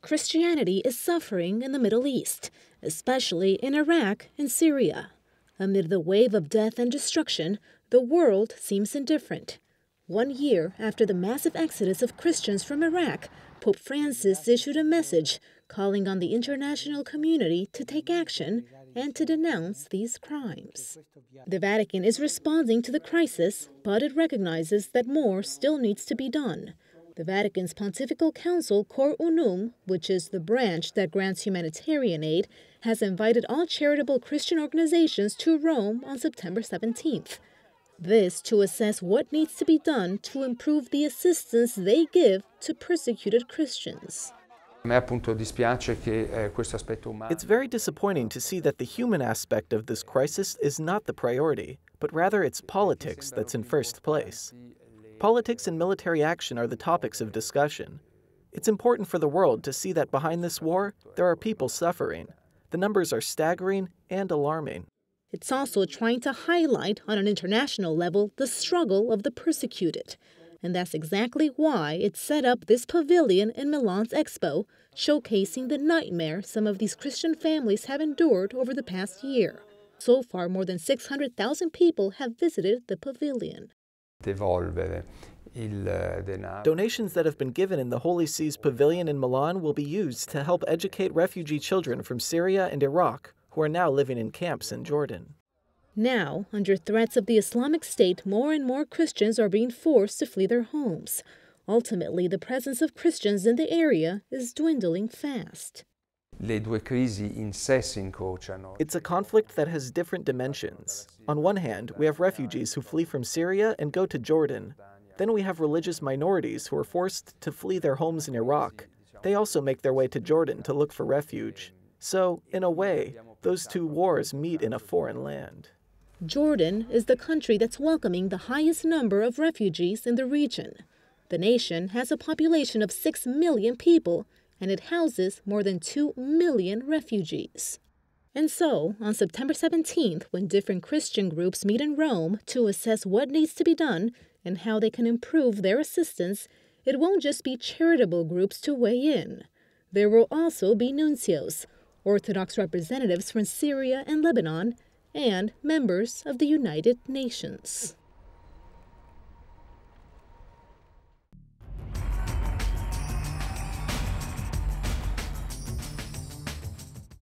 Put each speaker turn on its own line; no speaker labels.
Christianity is suffering in the Middle East, especially in Iraq and Syria. Amid the wave of death and destruction, the world seems indifferent. 1 year after the massive exodus of Christians from Iraq, Pope Francis issued a message calling on the international community to take action and to denounce these crimes. The Vatican is responding to the crisis, but it recognizes that more still needs to be done. The Vatican's Pontifical Council Cor Unum, which is the branch that grants humanitarian aid, has invited all charitable Christian organizations to Rome on September 17th. This to assess what needs to be done to improve the assistance they give to persecuted Christians.
It's very disappointing to see that the human aspect of this crisis is not the priority, but rather it's politics that's in first place. Politics and military action are the topics of discussion. It's important for the world to see that behind this war, there are people suffering. The numbers are staggering and alarming.
It's also trying to highlight on an international level the struggle of the persecuted. And that's exactly why it set up this pavilion in Milan's Expo, showcasing the nightmare some of these Christian families have endured over the past year. So far, more than 600,000 people have visited the pavilion.
Donations that have been given in the Holy See's pavilion in Milan will be used to help educate refugee children from Syria and Iraq who are now living in camps in Jordan.
Now, under threats of the Islamic State, more and more Christians are being forced to flee their homes. Ultimately, the presence of Christians in the area is dwindling fast.
It's a conflict that has different dimensions. On one hand, we have refugees who flee from Syria and go to Jordan. Then we have religious minorities who are forced to flee their homes in Iraq. They also make their way to Jordan to look for refuge. So, in a way, those two wars meet in a foreign land.
Jordan is the country that's welcoming the highest number of refugees in the region. The nation has a population of 6 million people, and it houses more than 2 million refugees. And so, on September 17th, when different Christian groups meet in Rome to assess what needs to be done and how they can improve their assistance, it won't just be charitable groups to weigh in. There will also be nuncios, Orthodox representatives from Syria and Lebanon, and members of the United Nations.